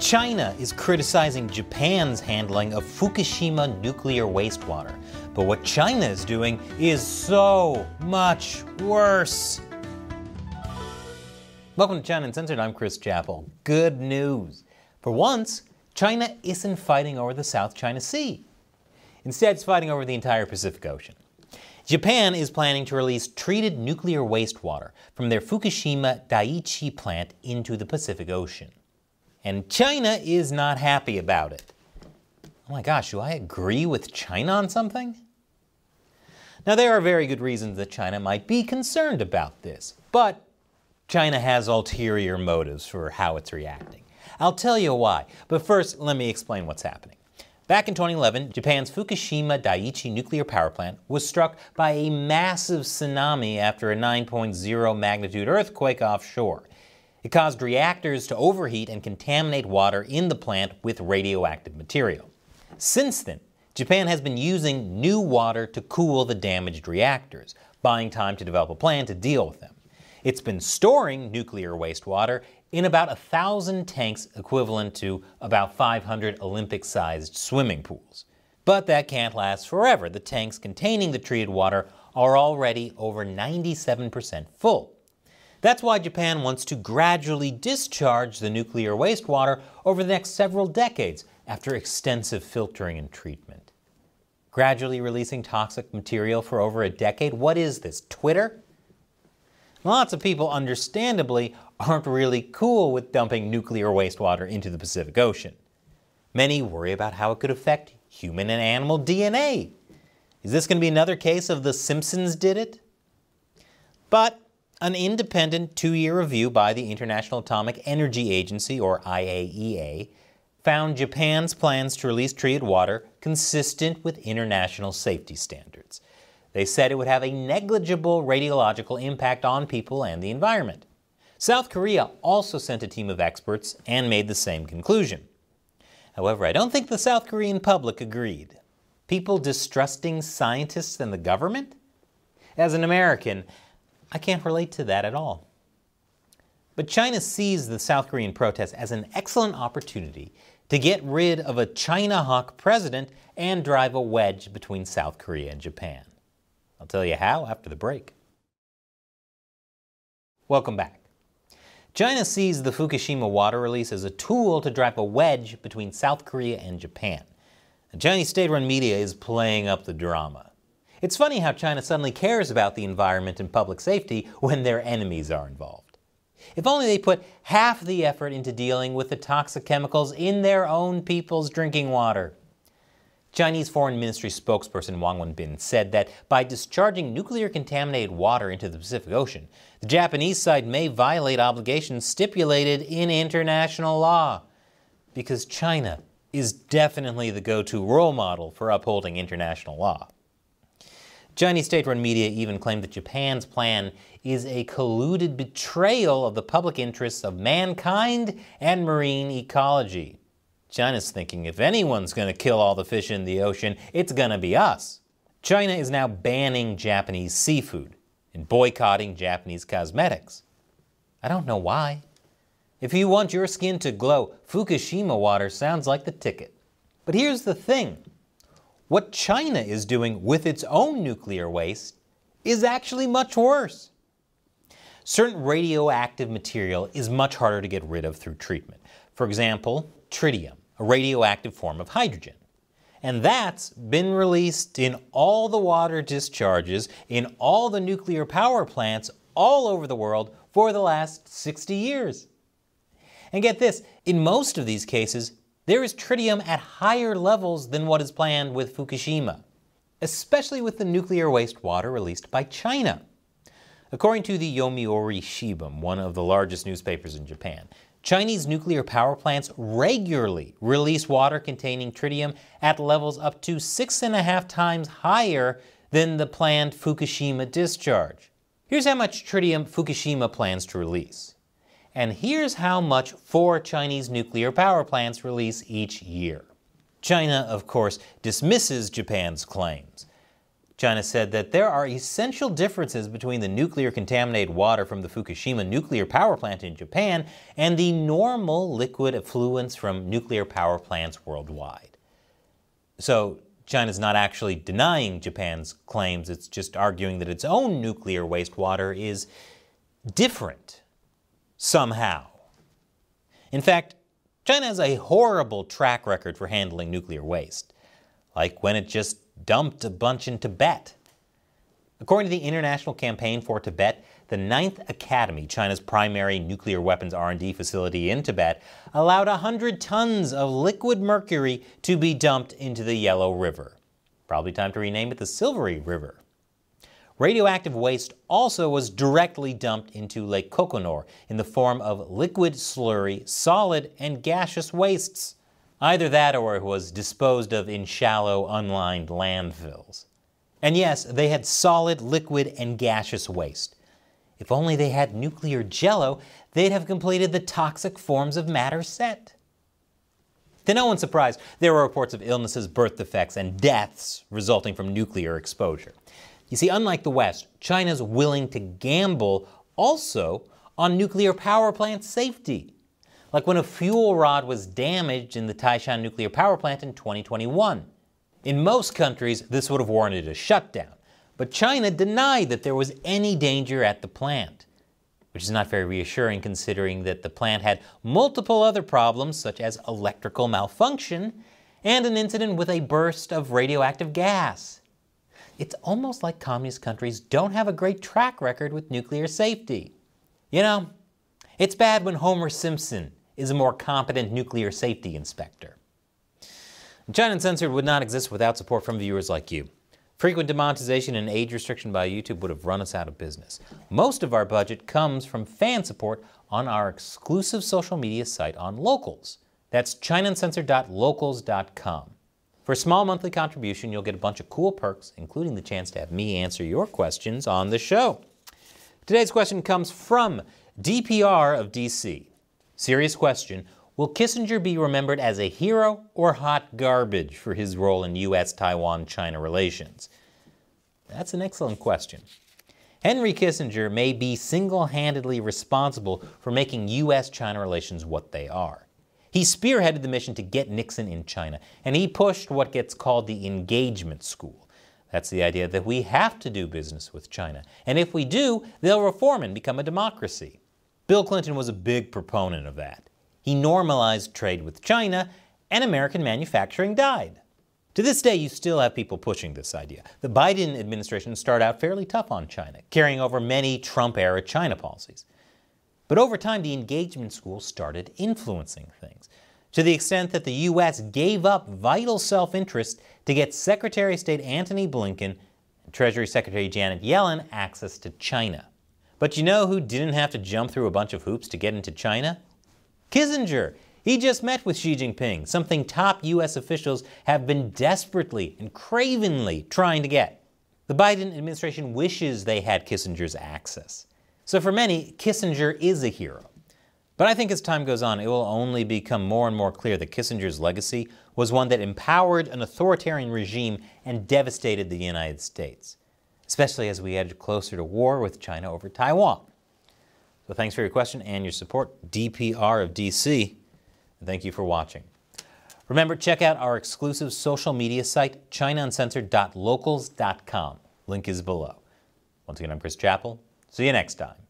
China is criticizing Japan's handling of Fukushima nuclear wastewater. But what China is doing is so much worse. Welcome to China Uncensored. I'm Chris Chappell. Good news. For once, China isn't fighting over the South China Sea. Instead, it's fighting over the entire Pacific Ocean. Japan is planning to release treated nuclear wastewater from their Fukushima Daiichi plant into the Pacific Ocean. And China is not happy about it. Oh my gosh, do I agree with China on something? Now, there are very good reasons that China might be concerned about this, but China has ulterior motives for how it's reacting. I'll tell you why, but first let me explain what's happening. Back in 2011, Japan's Fukushima Daiichi nuclear power plant was struck by a massive tsunami after a 9.0 magnitude earthquake offshore. It caused reactors to overheat and contaminate water in the plant with radioactive material. Since then, Japan has been using new water to cool the damaged reactors, buying time to develop a plan to deal with them. It's been storing nuclear wastewater in about 1,000 tanks equivalent to about 500 Olympic-sized swimming pools. But that can't last forever. The tanks containing the treated water are already over 97% full. That's why Japan wants to gradually discharge the nuclear wastewater over the next several decades after extensive filtering and treatment. Gradually releasing toxic material for over a decade? What is this, Twitter? Lots of people, understandably, aren't really cool with dumping nuclear wastewater into the Pacific Ocean. Many worry about how it could affect human and animal DNA. Is this going to be another case of The Simpsons did it? But an independent two-year review by the International Atomic Energy Agency, or IAEA, found Japan's plans to release treated water consistent with international safety standards. They said it would have a negligible radiological impact on people and the environment. South Korea also sent a team of experts and made the same conclusion. However, I don't think the South Korean public agreed. People distrusting scientists and the government? As an American, I can't relate to that at all. But China sees the South Korean protests as an excellent opportunity to get rid of a China hawk president and drive a wedge between South Korea and Japan. I'll tell you how after the break. Welcome back. China sees the Fukushima water release as a tool to drive a wedge between South Korea and Japan. The Chinese state-run media is playing up the drama. It's funny how China suddenly cares about the environment and public safety when their enemies are involved. If only they put half the effort into dealing with the toxic chemicals in their own people's drinking water. Chinese Foreign Ministry spokesperson Wang Wenbin said that by discharging nuclear-contaminated water into the Pacific Ocean, the Japanese side may violate obligations stipulated in international law, because China is definitely the go-to role model for upholding international law. Chinese state-run media even claimed that Japan's plan is a colluded betrayal of the public interests of mankind and marine ecology. China's thinking if anyone's going to kill all the fish in the ocean, it's going to be us. China is now banning Japanese seafood and boycotting Japanese cosmetics. I don't know why. If you want your skin to glow, Fukushima water sounds like the ticket. But here's the thing. What China is doing with its own nuclear waste is actually much worse. Certain radioactive material is much harder to get rid of through treatment. For example, tritium, a radioactive form of hydrogen. And that's been released in all the water discharges in all the nuclear power plants all over the world for the last 60 years. And get this, in most of these cases, there is tritium at higher levels than what is planned with Fukushima, especially with the nuclear wastewater released by China. According to the Yomiuri Shimbun, one of the largest newspapers in Japan, Chinese nuclear power plants regularly release water containing tritium at levels up to 6.5 times higher than the planned Fukushima discharge. Here's how much tritium Fukushima plans to release. And here's how much 4 Chinese nuclear power plants release each year. China, of course, dismisses Japan's claims. China said that there are essential differences between the nuclear-contaminated water from the Fukushima nuclear power plant in Japan and the normal liquid effluents from nuclear power plants worldwide. So China's not actually denying Japan's claims, it's just arguing that its own nuclear wastewater is different somehow. In fact, China has a horrible track record for handling nuclear waste, like when it just dumped a bunch in Tibet. According to the International Campaign for Tibet, the 9th Academy, China's primary nuclear weapons R&D facility in Tibet, allowed 100 tons of liquid mercury to be dumped into the Yellow River. Probably time to rename it the Silvery River. Radioactive waste also was directly dumped into Lake Kokonor in the form of liquid slurry, solid, and gaseous wastes. Either that or it was disposed of in shallow, unlined landfills. And yes, they had solid, liquid, and gaseous waste. If only they had nuclear jello, they'd have completed the toxic forms of matter set. To no one's surprise, there were reports of illnesses, birth defects, and deaths resulting from nuclear exposure. You see, unlike the West, China's willing to gamble also on nuclear power plant safety. Like when a fuel rod was damaged in the Taishan nuclear power plant in 2021. In most countries, this would have warranted a shutdown, but China denied that there was any danger at the plant, which is not very reassuring considering that the plant had multiple other problems such as electrical malfunction and an incident with a burst of radioactive gas. It's almost like communist countries don't have a great track record with nuclear safety. You know, it's bad when Homer Simpson is a more competent nuclear safety inspector. China Uncensored would not exist without support from viewers like you. Frequent demonetization and age restriction by YouTube would have run us out of business. Most of our budget comes from fan support on our exclusive social media site on Locals. That's chinauncensored.locals.com. For a small monthly contribution, you'll get a bunch of cool perks, including the chance to have me answer your questions on the show. Today's question comes from DPR of DC. Serious question: will Kissinger be remembered as a hero or hot garbage for his role in U.S.-Taiwan-China relations? That's an excellent question. Henry Kissinger may be single-handedly responsible for making U.S.-China relations what they are. He spearheaded the mission to get Nixon in China, and he pushed what gets called the engagement school. That's the idea that we have to do business with China, and if we do, they'll reform and become a democracy. Bill Clinton was a big proponent of that. He normalized trade with China, and American manufacturing died. To this day, you still have people pushing this idea. The Biden administration started out fairly tough on China, carrying over many Trump-era China policies. But over time, the engagement school started influencing things, to the extent that the U.S. gave up vital self-interest to get Secretary of State Antony Blinken and Treasury Secretary Janet Yellen access to China. But you know who didn't have to jump through a bunch of hoops to get into China? Kissinger. He just met with Xi Jinping, something top U.S. officials have been desperately and cravenly trying to get. The Biden administration wishes they had Kissinger's access. So for many, Kissinger is a hero. But I think as time goes on, it will only become more and more clear that Kissinger's legacy was one that empowered an authoritarian regime and devastated the United States, especially as we edge closer to war with China over Taiwan. So thanks for your question and your support, DPR of DC. And thank you for watching. Remember, check out our exclusive social media site, chinauncensored.locals.com. Link is below. Once again, I'm Chris Chappell. See you next time.